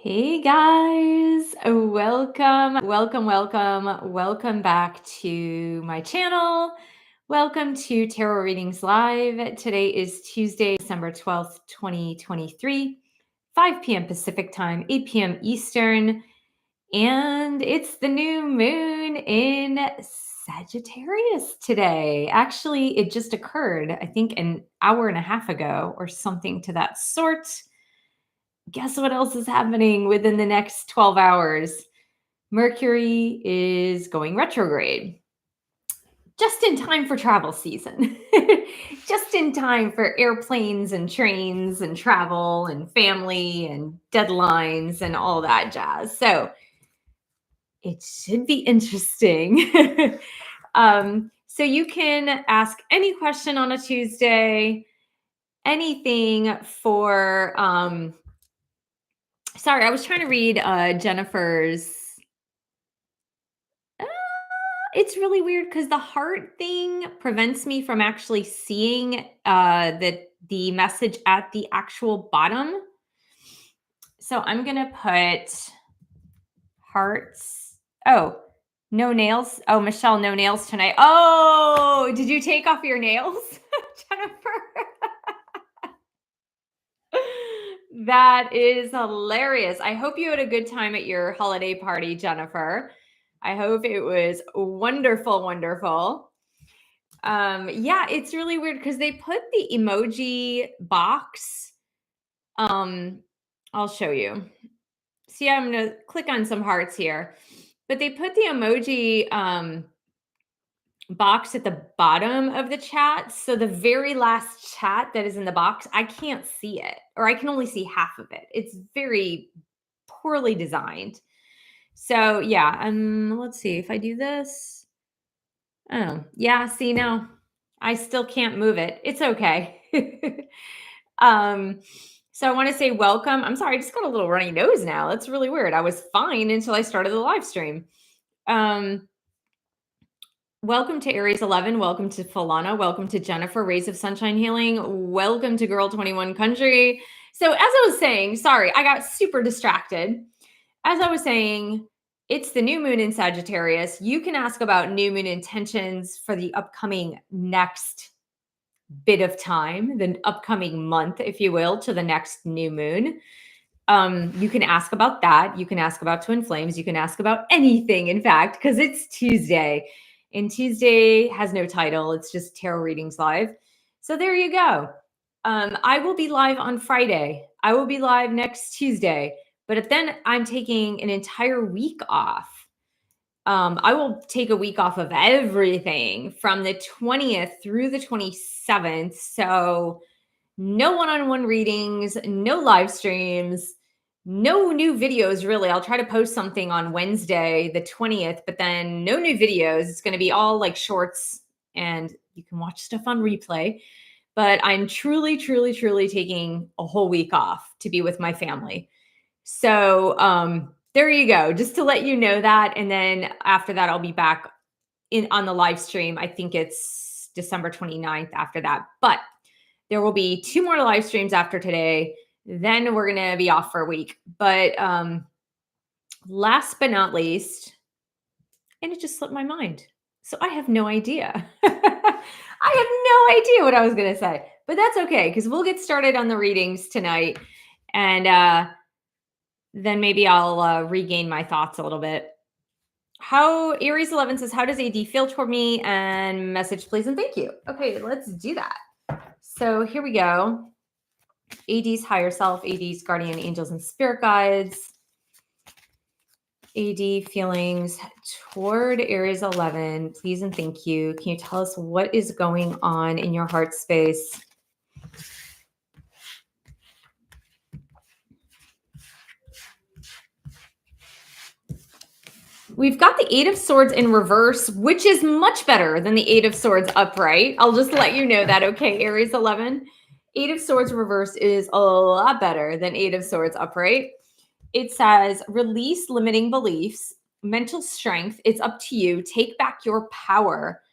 Hey guys, welcome back to my channel. Welcome to Tarot Readings Live. Today is Tuesday, December 12th, 2023, 5 p.m. Pacific Time, 8 p.m. Eastern, and it's the new moon in Sagittarius today. Actually, it just occurred, I think, an hour and a half ago or something to that sort. Guess what else is happening within the next 12 hours? Mercury is going retrograde. Just in time for travel season. Just in time for airplanes and trains and travel and family and deadlines and all that jazz. So it should be interesting. So you can ask any question on a Tuesday, anything for sorry, I was trying to read Jennifer's. It's really weird because the heart thing prevents me from actually seeing the message at the actual bottom. So I'm gonna put hearts. Oh, no nails. Oh, Michelle, no nails tonight. Oh, did you take off your nails, Jennifer? That is hilarious. I hope you had a good time at your holiday party, Jennifer. I hope it was wonderful, wonderful. Yeah, it's really weird because they put the emoji box. I'll show you. See, I'm gonna click on some hearts here, but they put the emoji box at the bottom of the chat. So the very last chat that is in the box, I can't see it, or I can only see half of it. It's very poorly designed. So yeah, let's see if I do this. Oh, yeah, see now I still can't move it. It's okay. So I want to say welcome. I'm sorry, I just got a little runny nose now. That's really weird. I was fine until I started the live stream. Welcome to Aries 11. Welcome to Falana. Welcome to Jennifer, Rays of Sunshine Healing. Welcome to Girl 21 Country. So as I was saying, sorry, I got super distracted. As I was saying, it's the new moon in Sagittarius. You can ask about new moon intentions for the upcoming next bit of time, the upcoming month, if you will, to the next new moon. You can ask about that. You can ask about twin flames. You can ask about anything, in fact, because it's Tuesday. And Tuesday has no title. It's just Tarot Readings Live. So there you go. I will be live on Friday. I will be live next Tuesday. But then I'm taking an entire week off. I will take a week off of everything from the 20th through the 27th. So no one-on-one readings, no live streams, no new videos, really. I'll try to post something on Wednesday, the 20th, but then no new videos. It's going to be all like shorts, and you can watch stuff on replay. But I'm truly, truly, truly taking a whole week off to be with my family. So there you go, just to let you know that. And then after that, I'll be back on the live stream. I think it's December 29th after that. But there will be 2 more live streams after today. Then we're going to be off for a week. But last but not least, and it just slipped my mind. So I have no idea. I have no idea what I was going to say. But that's okay, because we'll get started on the readings tonight. And then maybe I'll regain my thoughts a little bit. How Aries 11 says, how does AD feel toward me? And message, please, and thank you. Okay, let's do that. So here we go. AD's higher self, AD's guardian angels and spirit guides. AD feelings toward Aries 11, please and thank you. Can you tell us what is going on in your heart space? We've got the 8 of Swords in reverse, which is much better than the 8 of Swords upright. I'll just let you know that, okay, Aries 11. 8 of Swords reverse is a lot better than 8 of Swords upright. It says, release limiting beliefs, mental strength. It's up to you. Take back your power.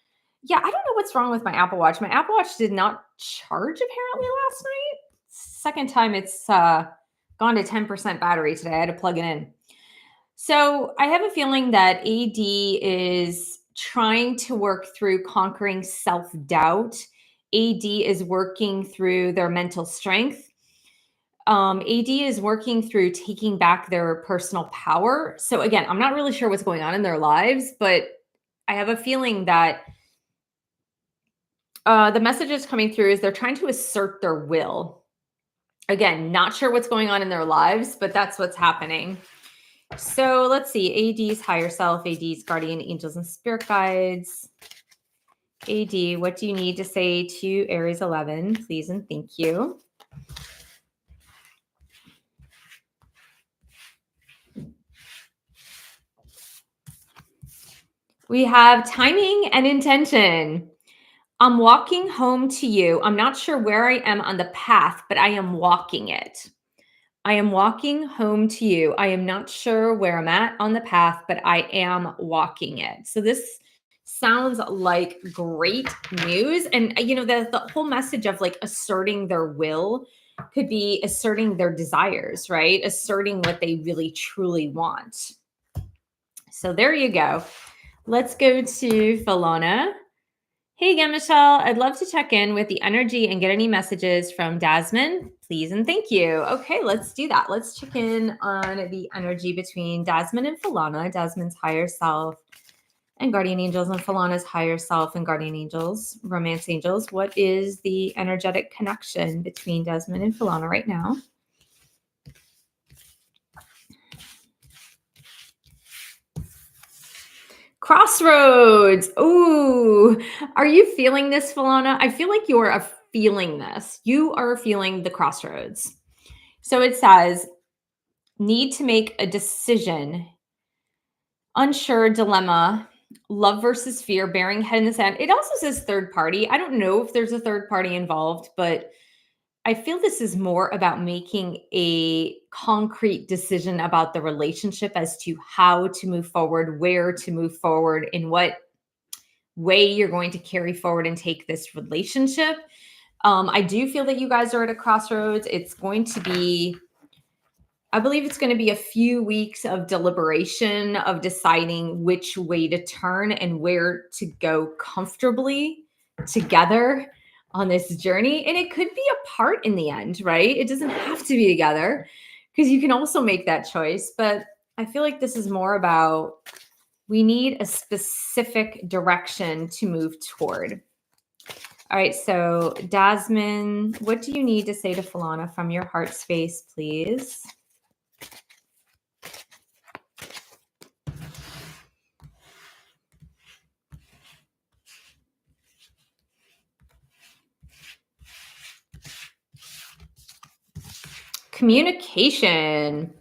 Yeah, I don't know what's wrong with my Apple Watch. My Apple Watch did not charge apparently last night. Second time it's gone to 10% battery today. I had to plug it in. So I have a feeling that AD is trying to work through conquering self-doubt. AD is working through their mental strength. AD is working through taking back their personal power. So again, I'm not really sure what's going on in their lives, but I have a feeling that the messages coming through is they're trying to assert their will. Again, not sure what's going on in their lives, but that's what's happening. So let's see. AD's higher self, AD's guardian angels and spirit guides. AD, what do you need to say to Aries 11? Please and thank you. We have timing and intention. I'm walking home to you. I'm not sure where I am on the path, but I am walking it. I am walking home to you. I am not sure where I'm at on the path, but I am walking it. So this sounds like great news. And the whole message of like asserting their will could be asserting their desires, right? Asserting what they really truly want. So there you go. Let's go to Falana. Hey again, Michelle. I'd love to check in with the energy and get any messages from Dasmin, please and thank you. Okay, let's do that. Let's check in on the energy between Dasmin and Falana, Dasmin's higher self and guardian angels, and Falana's higher self and guardian angels, romance angels. What is the energetic connection between Dasmin and Falana right now? Crossroads. Ooh, are you feeling this, Falana? I feel like you're feeling this. You are feeling the crossroads. So it says, need to make a decision, unsure, dilemma, love versus fear, bearing head in the sand. It also says third party. I don't know if there's a third party involved, but I feel this is more about making a concrete decision about the relationship as to how to move forward, where to move forward, in what way you're going to carry forward and take this relationship. I do feel that you guys are at a crossroads. It's going to be, I believe it's going to be a few weeks of deliberation, of deciding which way to turn and where to go comfortably together on this journey. And it could be apart in the end, right? It doesn't have to be together because you can also make that choice. But I feel like this is more about we need a specific direction to move toward. All right, so Dasmin, what do you need to say to Falana from your heart space, please? Communication.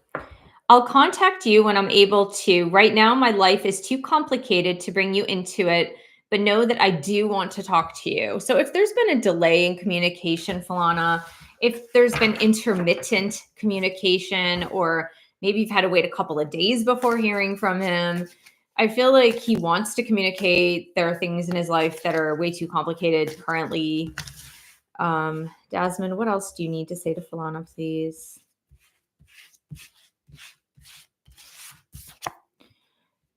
I'll contact you when I'm able to. Right now, my life is too complicated to bring you into it, but know that I do want to talk to you. So if there's been a delay in communication, Falana, if there's been intermittent communication, or maybe you've had to wait a couple of days before hearing from him, I feel like he wants to communicate. There are things in his life that are way too complicated currently. Dasmin, what else do you need to say to Falana, please?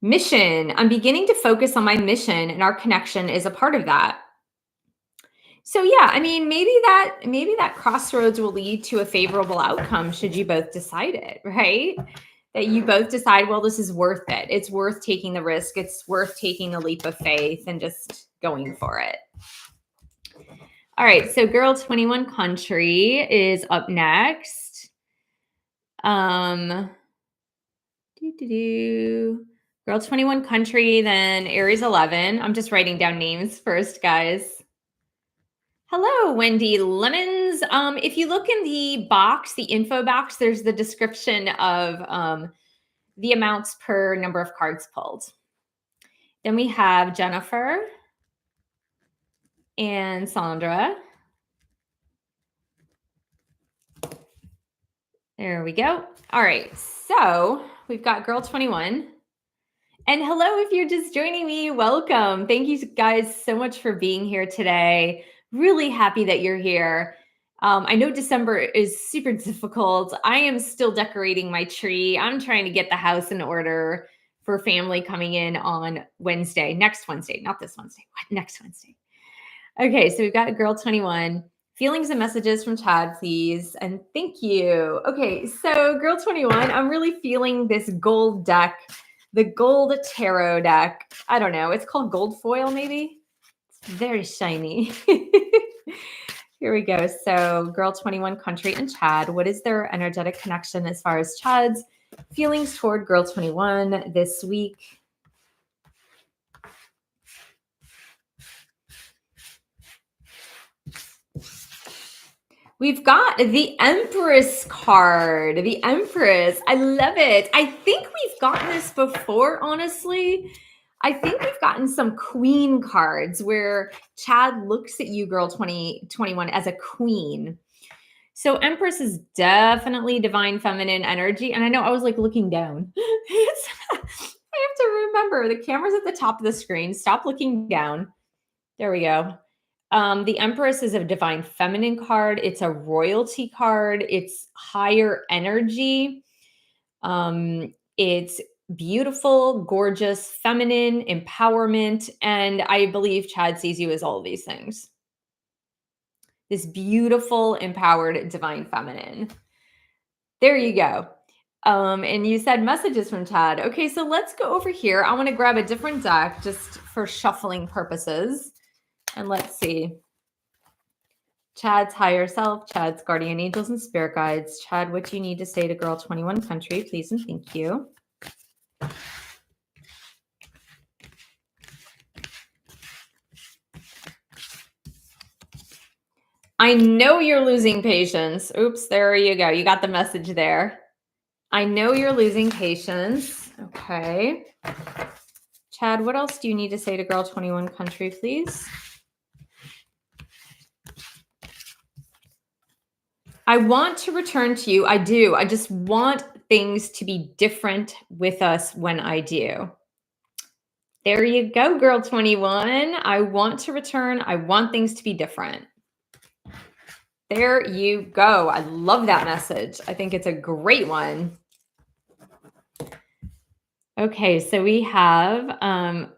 Mission. I'm beginning to focus on my mission, and our connection is a part of that. So yeah, I mean, maybe that crossroads will lead to a favorable outcome should you both decide it, right? That you both decide, well, this is worth it. It's worth taking the risk. It's worth taking the leap of faith and just going for it. All right, so Girl 21 Country is up next. Girl 21 Country, then Aries 11. I'm just writing down names first, guys. Hello, Wendy Lemons. If you look in the box, the info box, there's the description of the amounts per number of cards pulled. Then we have Jennifer and Sandra. There we go. All right, so we've got Girl 21. And hello, if you're just joining me, welcome. Thank you guys so much for being here today. Really happy that you're here. I know December is super difficult. I am still decorating my tree. I'm trying to get the house in order for family coming in on Wednesday, next Wednesday, not this Wednesday, next Wednesday. Okay, so we've got Girl 21. Feelings and messages from Chad, please. And thank you. Okay, so Girl 21, I'm really feeling this gold deck, the gold tarot deck. I don't know. It's called gold foil, maybe. It's very shiny. Here we go. So Girl 21, Country, and Chad. What is their energetic connection as far as Chad's feelings toward Girl 21 this week? We've got the Empress card. The Empress. I love it. I think we've gotten this before, honestly. I think we've gotten some queen cards where Chad looks at you, Girl 2021, as a queen. So Empress is definitely divine feminine energy. And I know I was like looking down. I have to remember the camera's at the top of the screen. Stop looking down. There we go. The Empress is a divine feminine card. It's a royalty card. It's higher energy. It's beautiful, gorgeous, feminine, empowerment. And I believe Chad sees you as all of these things. This beautiful, empowered, divine feminine. There you go. And you said messages from Chad. Okay, so let's go over here. I want to grab a different deck just for shuffling purposes. And let's see. Chad's higher self, Chad's guardian angels and spirit guides. Chad, what you need to say to Girl 21 Country, please and thank you. I know you're losing patience. Oops, there you go. You got the message there. I know you're losing patience. Okay. Chad, what else do you need to say to Girl 21 Country, please? I want to return to you. I do. I just want things to be different with us when I do. There you go, Girl 21. I want to return. I want things to be different. There you go. I love that message. I think it's a great one. Okay, so we have,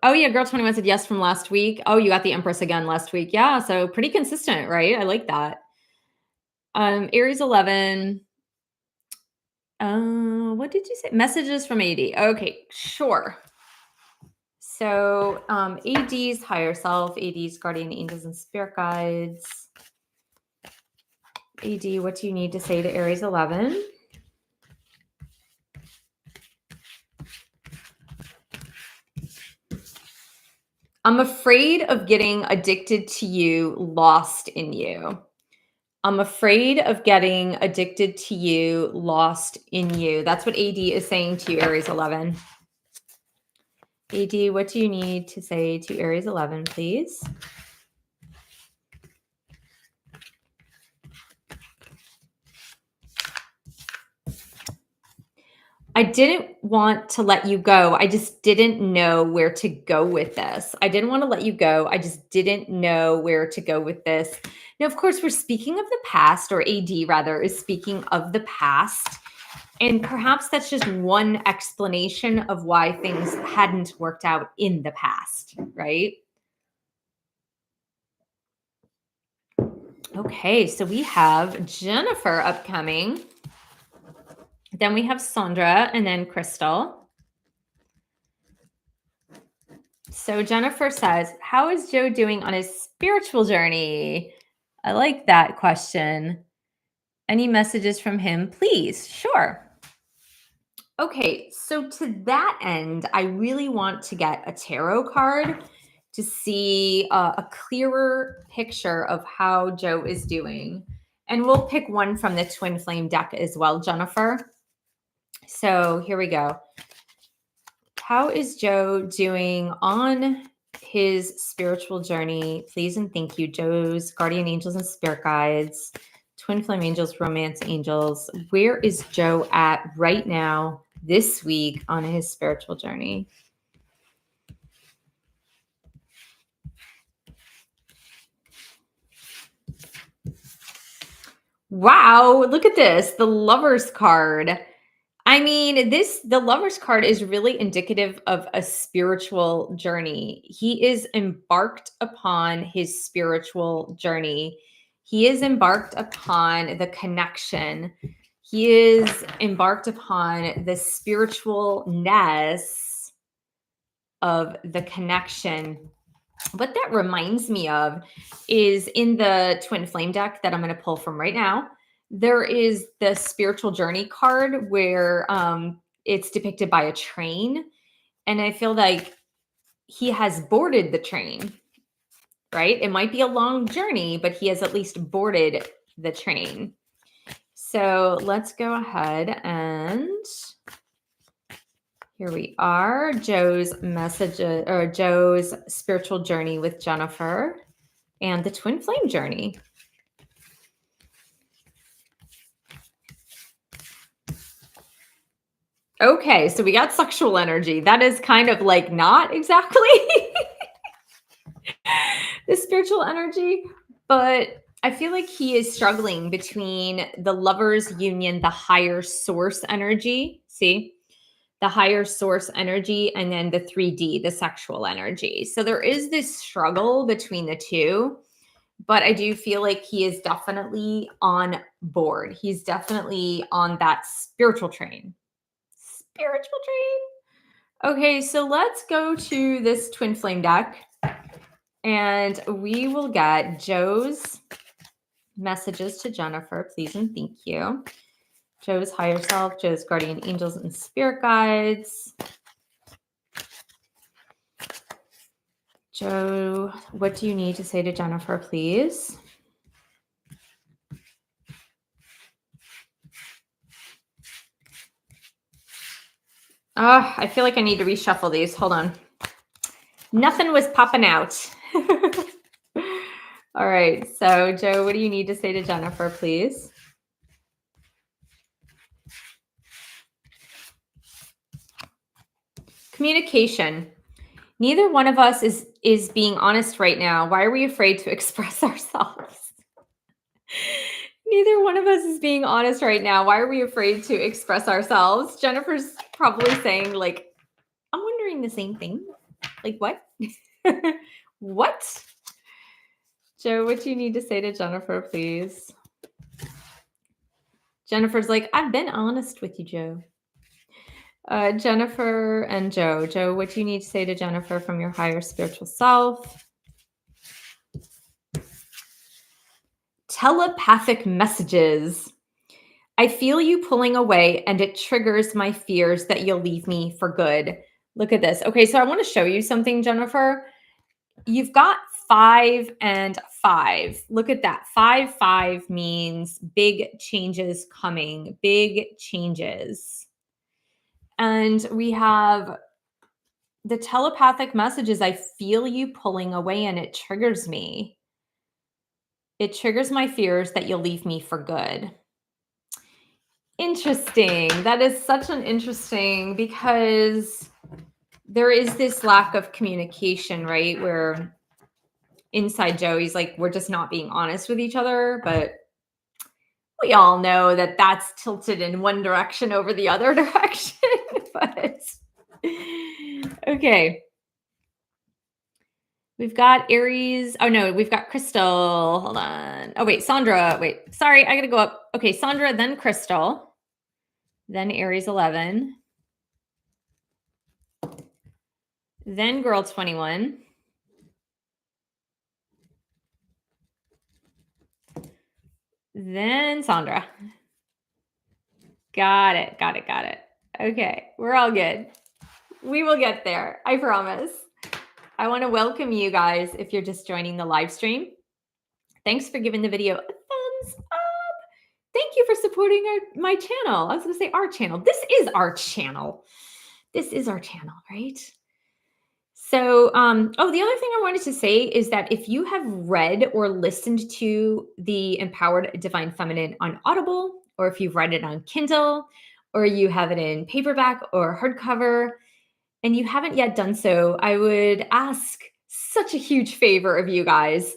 oh yeah, Girl 21 said yes from last week. Oh, you got the Empress again last week. Yeah, so pretty consistent, right? I like that. Aries 11. What did you say? Messages from AD. Okay, sure. So AD's higher self, AD's guardian angels and spirit guides. AD, what do you need to say to Aries 11? I'm afraid of getting addicted to you, lost in you. I'm afraid of getting addicted to you, lost in you. That's what AD is saying to you, Aries 11. AD, what do you need to say to Aries 11, please? I didn't want to let you go. I just didn't know where to go with this. I didn't want to let you go. I just didn't know where to go with this. Now, of course, we're speaking of the past, or AD rather is speaking of the past. And perhaps that's just one explanation of why things hadn't worked out in the past, right? Okay, so we have Jennifer upcoming. Then we have Sandra and then Crystal. So Jennifer says, how is Joe doing on his spiritual journey? I like that question. Any messages from him, please? Sure. Okay, so to that end, I really want to get a tarot card to see a clearer picture of how Joe is doing. And we'll pick one from the Twin Flame deck as well, Jennifer. So here we go. How is Joe doing on his spiritual journey? Please and thank you, Joe's guardian angels and spirit guides, Twin Flame angels, romance angels. Where is Joe at right now this week on his spiritual journey? Wow, look at this, the Lovers card. I mean, the Lovers card is really indicative of a spiritual journey. He is embarked upon his spiritual journey. He is embarked upon the connection. He is embarked upon the spiritualness of the connection. What that reminds me of is in the twin flame deck that I'm going to pull from right now. There is the spiritual journey card where it's depicted by a train. And I feel like he has boarded the train, right? It might be a long journey, but he has at least boarded the train. So let's go ahead and here we are. Joe's message or Joe's spiritual journey with Jennifer and the twin flame journey. Okay, so we got sexual energy. That is kind of like not exactly the spiritual energy, but I feel like he is struggling between the lover's union, the higher source energy. See? The higher source energy, and then the 3D, the sexual energy. So there is this struggle between the two, but I do feel like he is definitely on board. He's definitely on that spiritual train. Spiritual train. Okay, so let's go to this twin flame deck and we will get Joe's messages to Jennifer, please and thank you. Joe's higher self, Joe's guardian angels and spirit guides. Joe, what do you need to say to Jennifer, please? I feel like I need to reshuffle these. Hold on. Nothing was popping out. All right. So, Joe, what do you need to say to Jennifer, please? Communication. Neither one of us is being honest right now. Why are we afraid to express ourselves? Neither one of us is being honest right now. Why are we afraid to express ourselves? Jennifer's probably saying, like, I'm wondering the same thing. Like, what? What? Joe, what do you need to say to Jennifer, please? Jennifer's like, I've been honest with you, Joe. Jennifer and Joe. Joe, what do you need to say to Jennifer from your higher spiritual self? Telepathic messages. I feel you pulling away and it triggers my fears that you'll leave me for good. Look at this. Okay, so I want to show you something, Jennifer. You've got 5 and 5. Look at that. 5, 5 means big changes coming, big changes. And we have the telepathic messages. I feel you pulling away and it triggers me. It triggers my fears that you'll leave me for good. Interesting. That is such an interesting, because there is this lack of communication, right? Where inside Joe, he's like, we're just not being honest with each other, but we all know that that's tilted in one direction over the other direction. But okay. We've got Aries. Oh no, we've got Crystal. Hold on. Oh wait, Sandra. Wait, sorry, I gotta go up. Okay, Sandra, then Crystal, then Aries 11, then Girl 21, then Sandra. Got it. Got it. Got it. Okay, we're all good. We will get there. I promise. I want to welcome you guys if you're just joining the live stream. Thanks for giving the video a thumbs up. Thank you for supporting my channel. I was going to say our channel. This is our channel. This is our channel, right? So, the other thing I wanted to say is that if you have read or listened to the Empowered Divine Feminine on Audible, or if you've read it on Kindle, or you have it in paperback or hardcover, and you haven't yet done so, I would ask such a huge favor of you guys.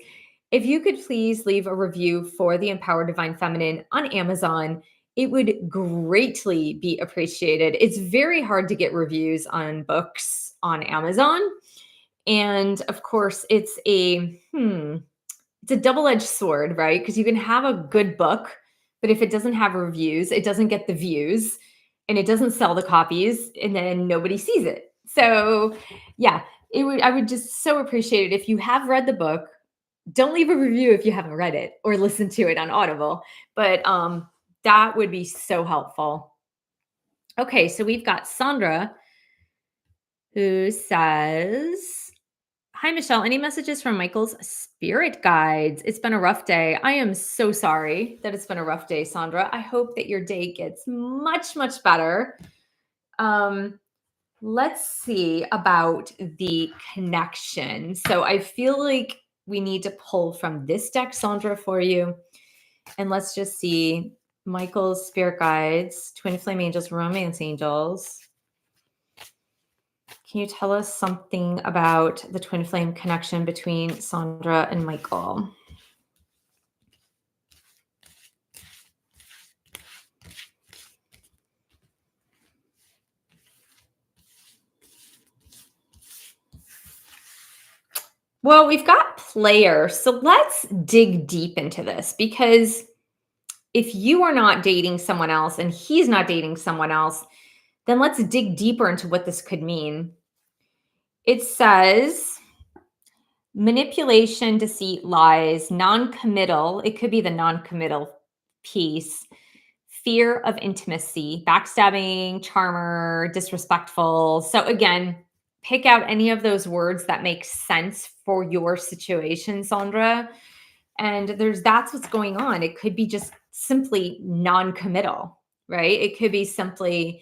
If you could please leave a review for the Empowered Divine Feminine on Amazon, it would greatly be appreciated. It's very hard to get reviews on books on Amazon. And of course, it's a double-edged sword, right? Because you can have a good book, but if it doesn't have reviews, it doesn't get the views and it doesn't sell the copies, and then nobody sees it. So yeah, I would just so appreciate it if you have read the book. Don't leave a review if you haven't read it or listened to it on Audible, but that would be so helpful. Okay, so we've got Sandra who says, "Hi, Michelle. Any messages from Michael's spirit guides? It's been a rough day. I am so sorry that it's been a rough day, Sandra. I hope that your day gets much, much better." Let's see about the connection. So I feel like we need to pull from this deck, Sandra, for you. And let's just see Michael's spirit guides, twin flame angels, romance angels. Can you tell us something about the twin flame connection between Sandra and Michael? Well, we've got player. So let's dig deep into this, because if you are not dating someone else and he's not dating someone else, then let's dig deeper into what this could mean. It says manipulation, deceit, lies, non-committal. It could be the non-committal piece. Fear of intimacy, backstabbing, charmer, disrespectful. So again, pick out any of those words that make sense for your situation, Sandra. And that's what's going on. It could be just simply non-committal, right? It could be simply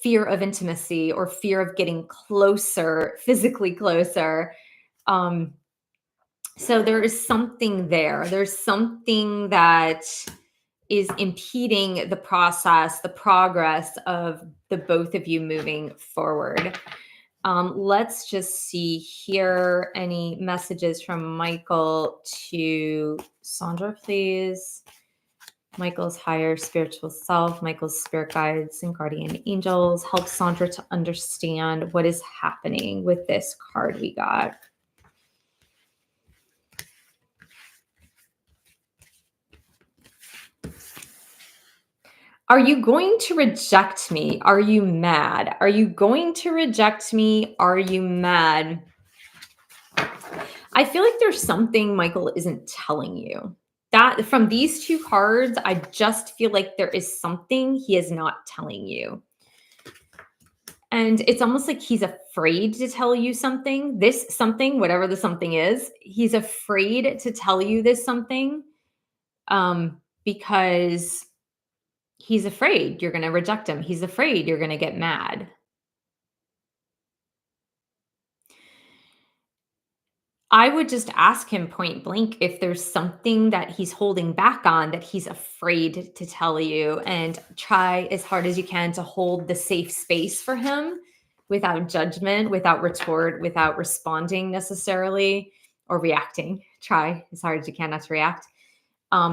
fear of intimacy or fear of getting closer, physically closer. So there is something there. There's something that is impeding the process, the progress of the both of you moving forward. Let's just see here. Any messages from Michael to Sandra, please? Michael's higher spiritual self, Michael's spirit guides and guardian angels. Help Sandra to understand what is happening with this card we got. Are you going to reject me? Are you mad? Are you going to reject me? Are you mad? I feel like there's something Michael isn't telling you. That from these two cards, I just feel like there is something he is not telling you. And it's almost like he's afraid to tell you something. This something, whatever the something is, he's afraid to tell you this something because he's afraid you're going to reject him. He's afraid you're going to get mad. I would just ask him point blank if there's something that he's holding back on that he's afraid to tell you, and try as hard as you can to hold the safe space for him without judgment, without retort, without responding necessarily or reacting. Try as hard as you can not to react,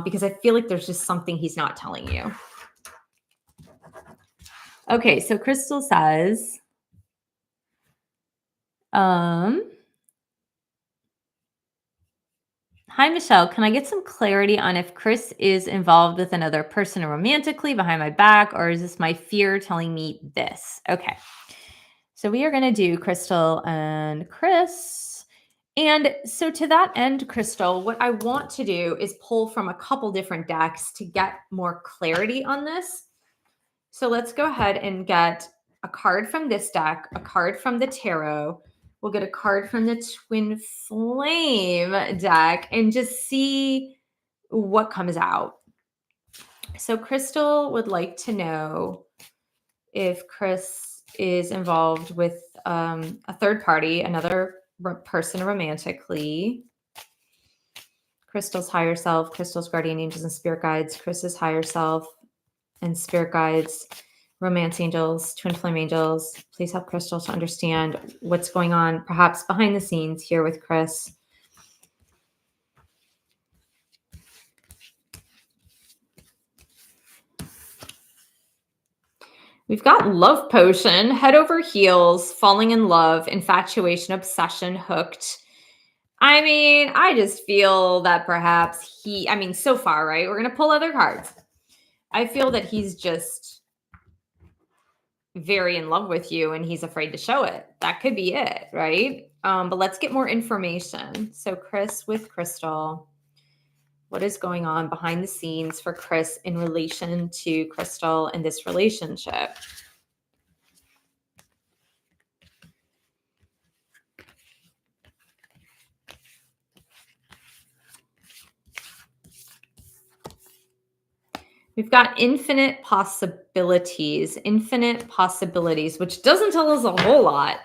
because I feel like there's just something he's not telling you. Okay, so Crystal says, "Hi, Michelle. Can I get some clarity on if Chris is involved with another person romantically behind my back, or is this my fear telling me this?" Okay. So we are going to do Crystal and Chris. And so to that end, Crystal, what I want to do is pull from a couple different decks to get more clarity on this. So let's go ahead and get a card from this deck, a card from the tarot. We'll get a card from the Twin Flame deck and just see what comes out. So Crystal would like to know if Chris is involved with a third party, another person romantically. Crystal's higher self, Crystal's guardian angels and spirit guides, Chris's higher self and spirit guides, romance angels, twin flame angels. Please help Crystal to understand what's going on, perhaps behind the scenes here with Chris. We've got love potion, head over heels, falling in love, infatuation, obsession, hooked. I mean, I just feel that perhaps so far, right? We're going to pull other cards. I feel that he's just very in love with you and he's afraid to show it. That could be it, right? But let's get more information. So Chris with Crystal, what is going on behind the scenes for Chris in relation to Crystal and this relationship? We've got infinite possibilities, which doesn't tell us a whole lot.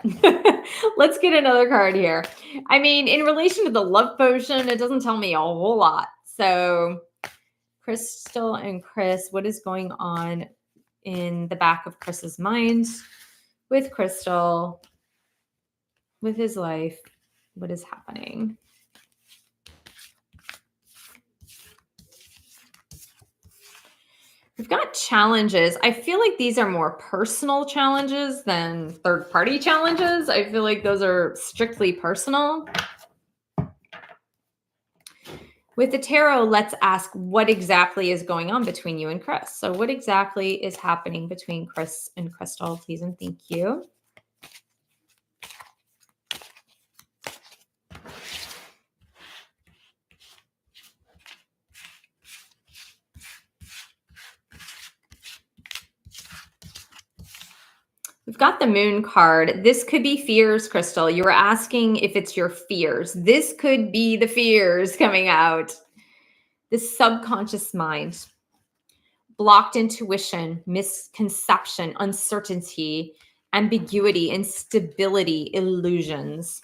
Let's get another card here. I mean, in relation to the love potion, it doesn't tell me a whole lot. So Crystal and Chris, what is going on in the back of Chris's mind with Crystal, with his life? What is happening? We've got challenges. I feel like these are more personal challenges than third-party challenges. I feel like those are strictly personal. With the tarot, let's ask what exactly is going on between you and Chris. So what exactly is happening between Chris and Crystal? Please and thank you. We've got the moon card. This could be fears, Crystal. You were asking if it's your fears. This could be the fears coming out. The subconscious mind, blocked intuition, misconception, uncertainty, ambiguity, instability, illusions.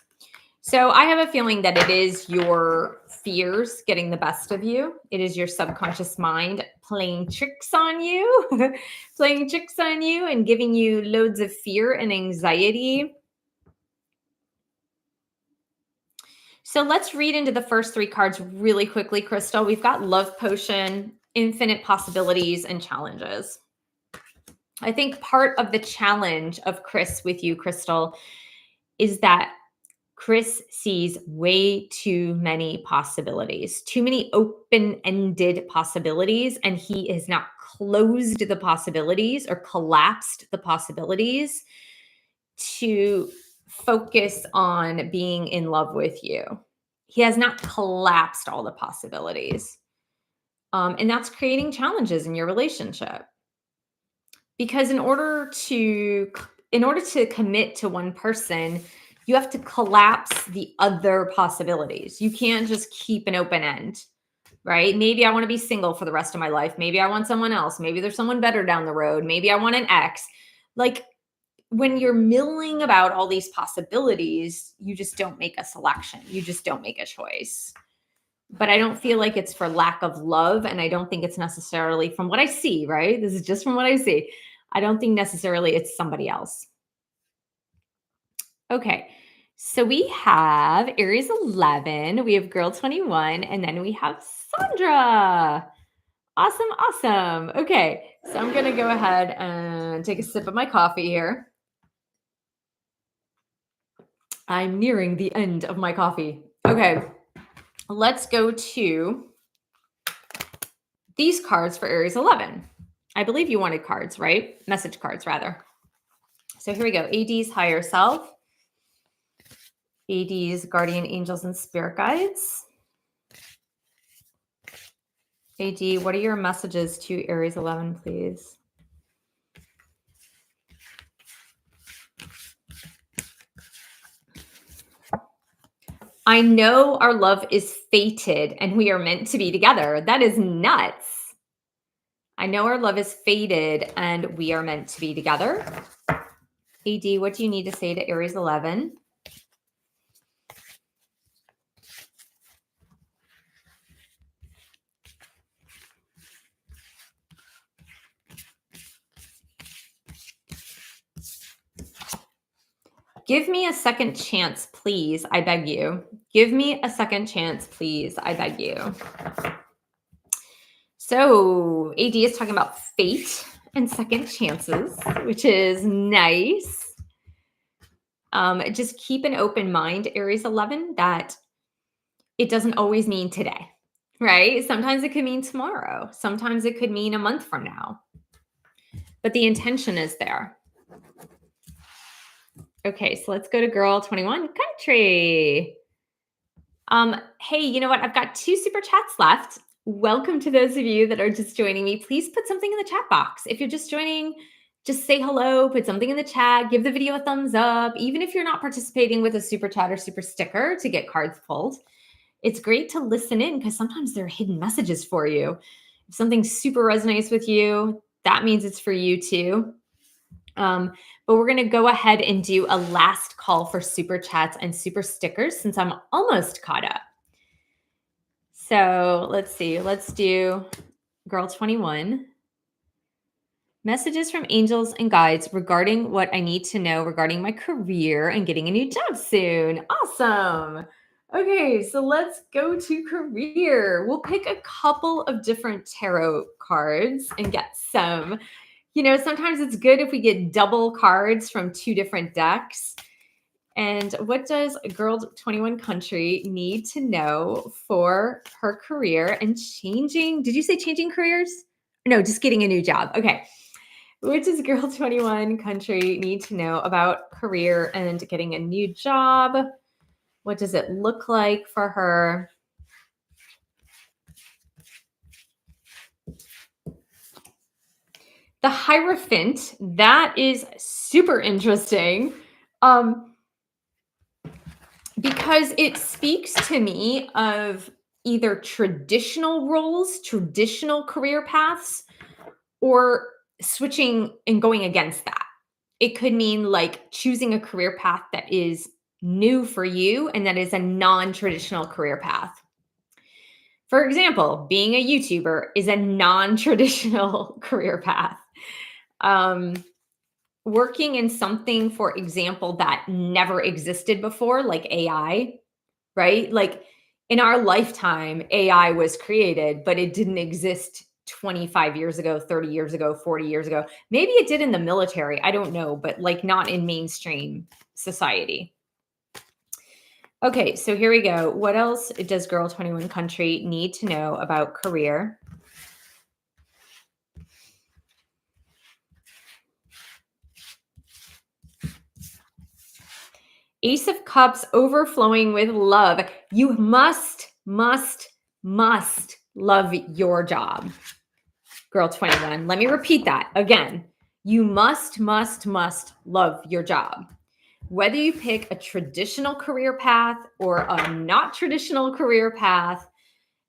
So I have a feeling that it is your fears getting the best of you. It is your subconscious mind playing tricks on you, and giving you loads of fear and anxiety. So let's read into the first three cards really quickly, Crystal. We've got love potion, infinite possibilities, and challenges. I think part of the challenge of Chris with you, Crystal, is that Chris sees way too many possibilities, too many open-ended possibilities, and he has not closed the possibilities or collapsed the possibilities to focus on being in love with you. He has not collapsed all the possibilities. And that's creating challenges in your relationship. Because in order to commit to one person, you have to collapse the other possibilities. You can't just keep an open end, right? Maybe I want to be single for the rest of my life. Maybe I want someone else. Maybe there's someone better down the road. Maybe I want an ex. Like when you're milling about all these possibilities, you just don't make a selection. You just don't make a choice. But I don't feel like it's for lack of love. And I don't think it's necessarily from what I see, right? This is just from what I see. I don't think necessarily it's somebody else. Okay, so we have Aries 11, we have Girl 21, and then we have Sandra. Awesome, awesome. Okay, so I'm going to go ahead and take a sip of my coffee here. I'm nearing the end of my coffee. Okay, let's go to these cards for Aries 11. I believe you wanted cards, right? Message cards, rather. So here we go. AD's higher self. AD's guardian angels and spirit guides. AD, what are your messages to Aries 11, please? I know our love is fated and we are meant to be together. That is nuts. I know our love is fated and we are meant to be together. AD, what do you need to say to Aries 11? Give me a second chance, please. I beg you. Give me a second chance, please. I beg you. So AD is talking about fate and second chances, which is nice. Just keep an open mind, Aries 11, that it doesn't always mean today, right? Sometimes it could mean tomorrow. Sometimes it could mean a month from now. But the intention is there. Okay, so let's go to Girl 21 Country. Hey, you know what? I've got 2 super chats left. Welcome to those of you that are just joining me. Please put something in the chat box. If you're just joining, just say hello, put something in the chat, give the video a thumbs up. Even if you're not participating with a super chat or super sticker to get cards pulled, it's great to listen in because sometimes there are hidden messages for you. If something super resonates with you, that means it's for you too. But we're going to go ahead and do a last call for super chats and super stickers since I'm almost caught up. So let's see. Let's do Girl 21. Messages from angels and guides regarding what I need to know regarding my career and getting a new job soon. Awesome. Okay, so let's go to career. We'll pick a couple of different tarot cards and get some. You know, sometimes it's good if we get double cards from 2 different decks. And what does Girl 21 Country need to know for her career and changing? Did you say changing careers? No, just getting a new job. Okay. What does Girl 21 Country need to know about career and getting a new job? What does it look like for her? The Hierophant, that is super interesting. Because it speaks to me of either traditional roles, traditional career paths, or switching and going against that. It could mean like choosing a career path that is new for you and that is a non-traditional career path. For example, being a YouTuber is a non-traditional career path. Working in something, for example, that never existed before, like AI, right? Like in our lifetime, AI was created, but it didn't exist 25 years ago, 30 years ago, 40 years ago. Maybe it did in the military. I don't know, but like not in mainstream society. Okay, so here we go. What else does Girl 21 Country need to know about career? Ace of Cups overflowing with love. You must love your job. Girl 21. Let me repeat that again. You must love your job. Whether you pick a traditional career path or a not traditional career path,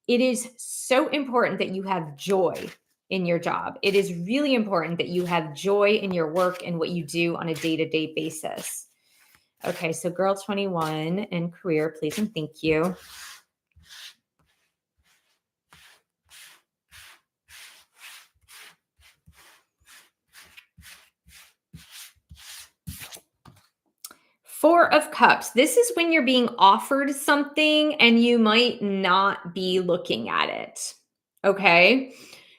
it is so important that you have joy in your job. It is really important that you have joy in your work and what you do on a day-to-day basis. Okay, so Girl 21 and career, please and thank you. Four of Cups. This is when you're being offered something and you might not be looking at it. Okay.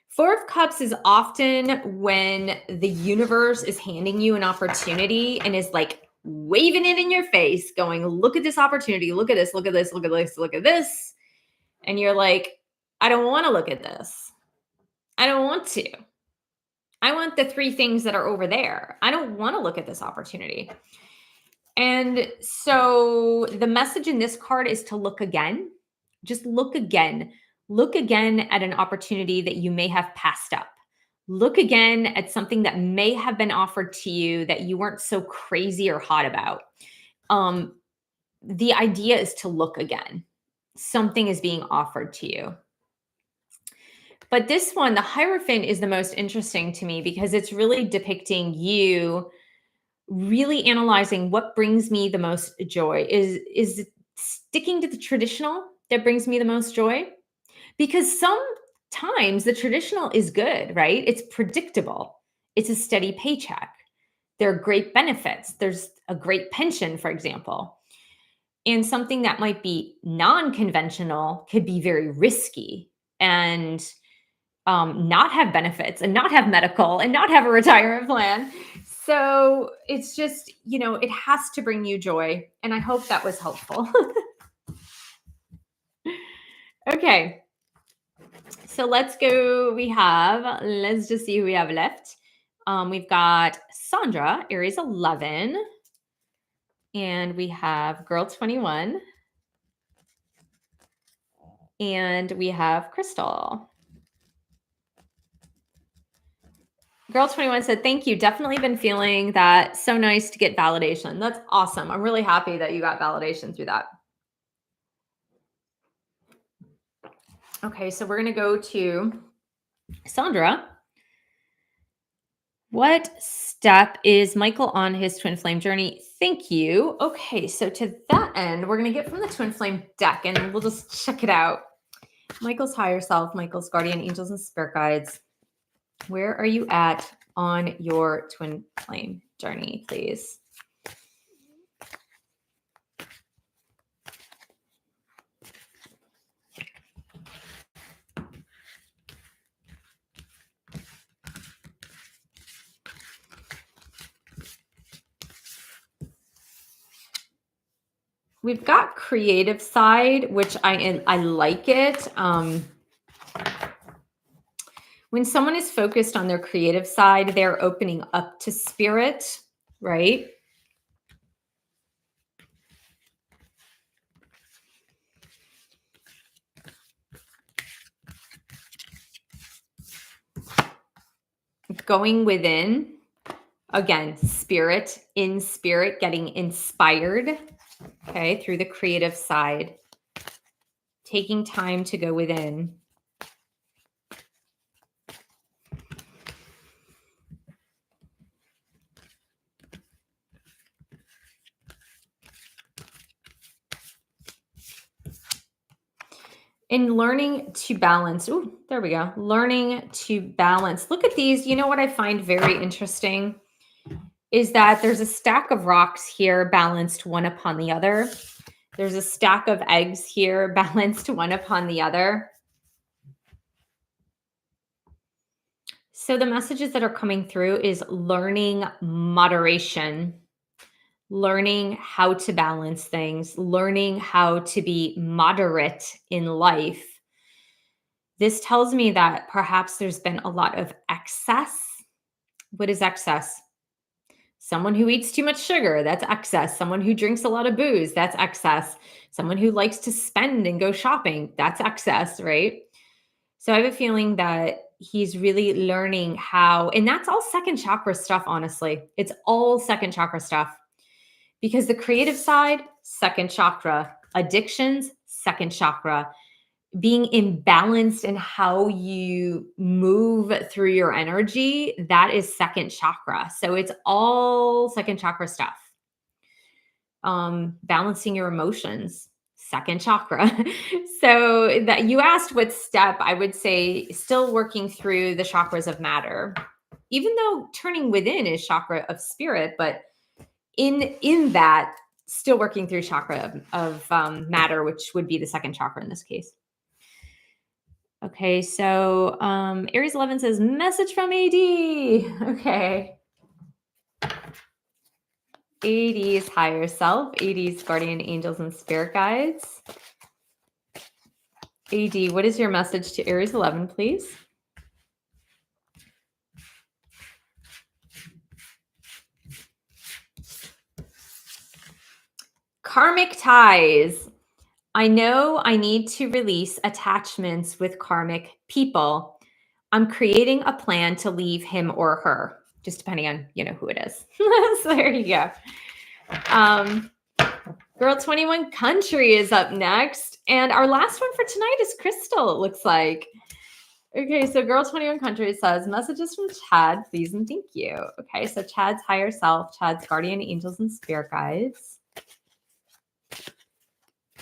Four of Cups is often when the universe is handing you an opportunity and is like waving it in your face, going, look at this opportunity, look at this, look at this, look at this, look at this. And you're like, I don't want to look at this. I don't want to. I want the 3 things that are over there. I don't want to look at this opportunity. And so the message in this card is to look again. Just look again. Look again at an opportunity that you may have passed up. Look again at something that may have been offered to you that you weren't so crazy or hot about. The idea is to look again. Something is being offered to you. But this one, the Hierophant, is the most interesting to me because it's really depicting you really analyzing what brings me the most joy. Is sticking to the traditional that brings me the most joy? Because sometimes the traditional is good, right? It's predictable. It's a steady paycheck. There are great benefits. There's a great pension, for example. And something that might be non-conventional could be very risky and not have benefits and not have medical and not have a retirement plan. So it's just, it has to bring you joy. And I hope that was helpful. Okay. So let's go. Let's just see who we have left. We've got Sandra, Aries 11. And we have Girl 21. And we have Crystal. Girl 21 said, thank you. Definitely been feeling that. So nice to get validation. That's awesome. I'm really happy that you got validation through that. Okay, so we're going to go to Sandra. What step is Michael on his twin flame journey? Thank you. Okay, so to that end, we're going to get from the twin flame deck and we'll just check it out. Michael's higher self, Michael's guardian angels and spirit guides. Where are you at on your twin flame journey, please? We've got creative side, which I like it. When someone is focused on their creative side, they're opening up to spirit, right? Going within, again, spirit, in spirit, getting inspired, okay, through the creative side, taking time to go within. In learning to balance, there we go. Learning to balance. Look at these. You know what I find very interesting is that there's a stack of rocks here balanced one upon the other. There's a stack of eggs here balanced one upon the other. So the messages that are coming through is learning moderation, learning how to balance things, learning how to be moderate in life. This tells me that perhaps there's been a lot of excess. What is excess? Someone who eats too much sugar, that's excess. Someone who drinks a lot of booze, that's excess. Someone who likes to spend and go shopping, that's excess, right? So I have a feeling that he's really learning how, and that's all second chakra stuff, honestly. It's all second chakra stuff. Because the creative side, second chakra. Addictions, second chakra. Being imbalanced in how you move through your energy, that is second chakra. So it's all second chakra stuff. Balancing your emotions, second chakra. So that you asked what step, I would say still working through the chakras of matter, even though turning within is chakra of spirit, but in that still working through chakra of matter, which would be the second chakra in this case. Okay, so Aries 11 says, message from AD. Okay. AD's higher self, AD's guardian angels and spirit guides. AD, what is your message to Aries 11, please? Karmic ties. I know I need to release attachments with karmic people. I'm creating a plan to leave him or her, just depending on, who it is. So there you go. Girl 21 Country is up next. And our last one for tonight is Crystal, it looks like. Okay, so Girl 21 Country says, messages from Chad, please and thank you. Okay, so Chad's higher self, Chad's guardian angels and spirit guides.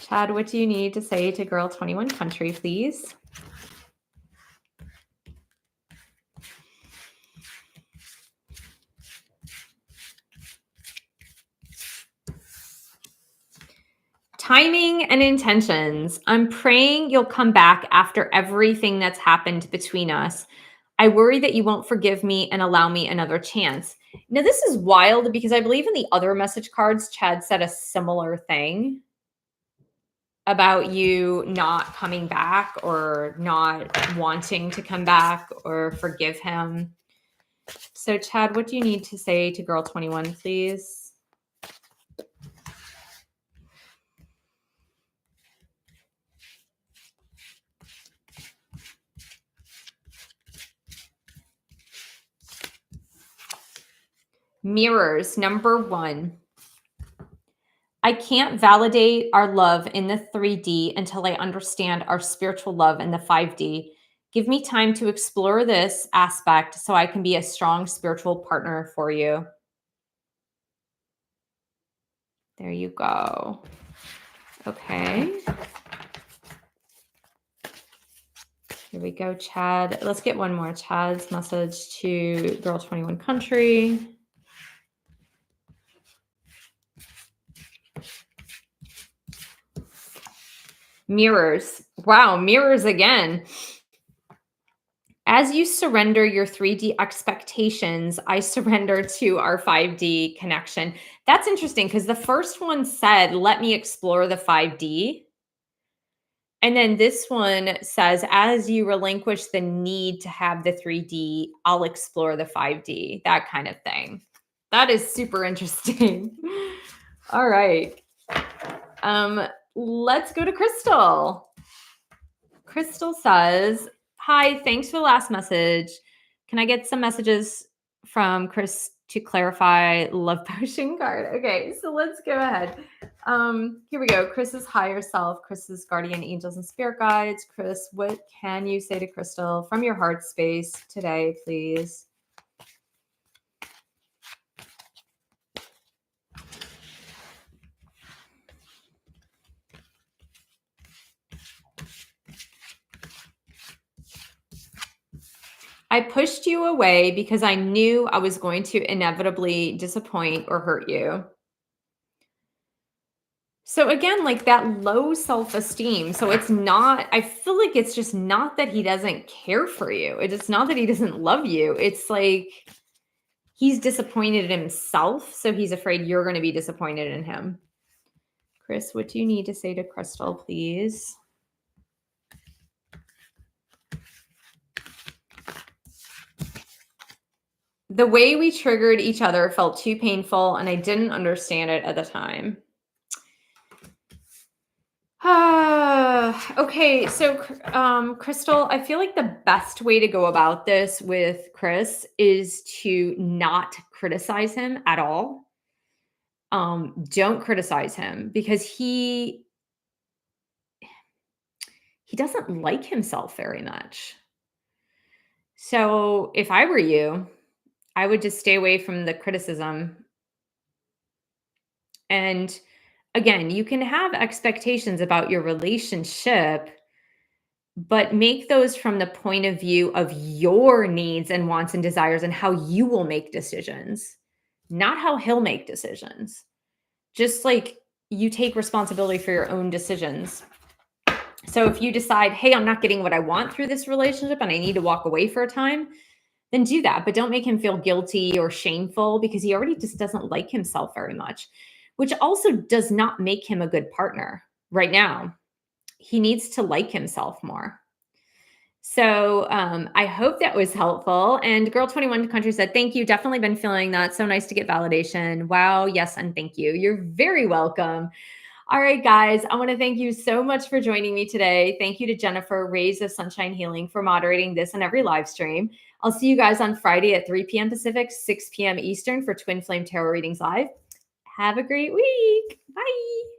Chad, what do you need to say to Girl 21 Country, please? Timing and intentions. I'm praying you'll come back after everything that's happened between us. I worry that you won't forgive me and allow me another chance. Now, this is wild because I believe in the other message cards, Chad said a similar thing about you not coming back or not wanting to come back or forgive him. So, Chad, what do you need to say to Girl 21, please? Mirrors, number 1. I can't validate our love in the 3D until I understand our spiritual love in the 5D. Give me time to explore this aspect so I can be a strong spiritual partner for you. There you go. Okay. Here we go, Chad. Let's get one more. Chad's message to Girl 21 Country. Mirrors. Wow, mirrors again. As you surrender your 3D expectations, I surrender to our 5D connection. That's interesting because the first one said, let me explore the 5D. And then this one says, as you relinquish the need to have the 3D, I'll explore the 5D, that kind of thing. That is super interesting. All right. Let's go to Crystal. Crystal says, hi, thanks for the last message. Can I get some messages from Chris to clarify love potion card? Okay, so let's go ahead. Here we go. Chris's higher self, Chris's guardian angels and spirit guides. Chris, what can you say to Crystal from your heart space today, please? I pushed you away because I knew I was going to inevitably disappoint or hurt you. So again, like that low self-esteem. So it's not, I feel like it's just not that he doesn't care for you. It's not that he doesn't love you. It's like he's disappointed in himself. So he's afraid you're going to be disappointed in him. Chris, what do you need to say to Crystal, please? The way we triggered each other felt too painful and I didn't understand it at the time. Okay, so Crystal, I feel like the best way to go about this with Chris is to not criticize him at all. Don't criticize him because he doesn't like himself very much. So if I were you, I would just stay away from the criticism. And again, you can have expectations about your relationship, but make those from the point of view of your needs and wants and desires and how you will make decisions, not how he'll make decisions. Just like you take responsibility for your own decisions. So if you decide, hey, I'm not getting what I want through this relationship and I need to walk away for a time, then do that. But don't make him feel guilty or shameful because he already just doesn't like himself very much, which also does not make him a good partner right now. He needs to like himself more. So I hope that was helpful. And Girl 21 Country said, thank you. Definitely been feeling that. So nice to get validation. Wow. Yes. And thank you. You're very welcome. All right, guys, I want to thank you so much for joining me today. Thank you to Jennifer, Rays of Sunshine Healing, for moderating this and every live stream. I'll see you guys on Friday at 3 p.m. Pacific, 6 p.m. Eastern for Twin Flame Tarot Readings Live. Have a great week. Bye.